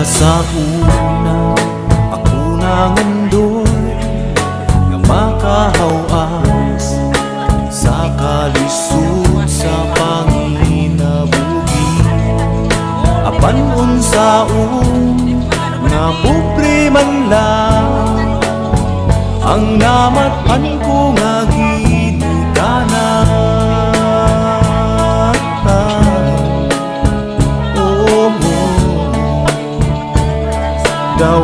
sa una ako nangandoy nga makahawas sa kalisod sa panginabuhi. Apan unsaon nga pobre man lang ang namatpan ko nga ginikanan. The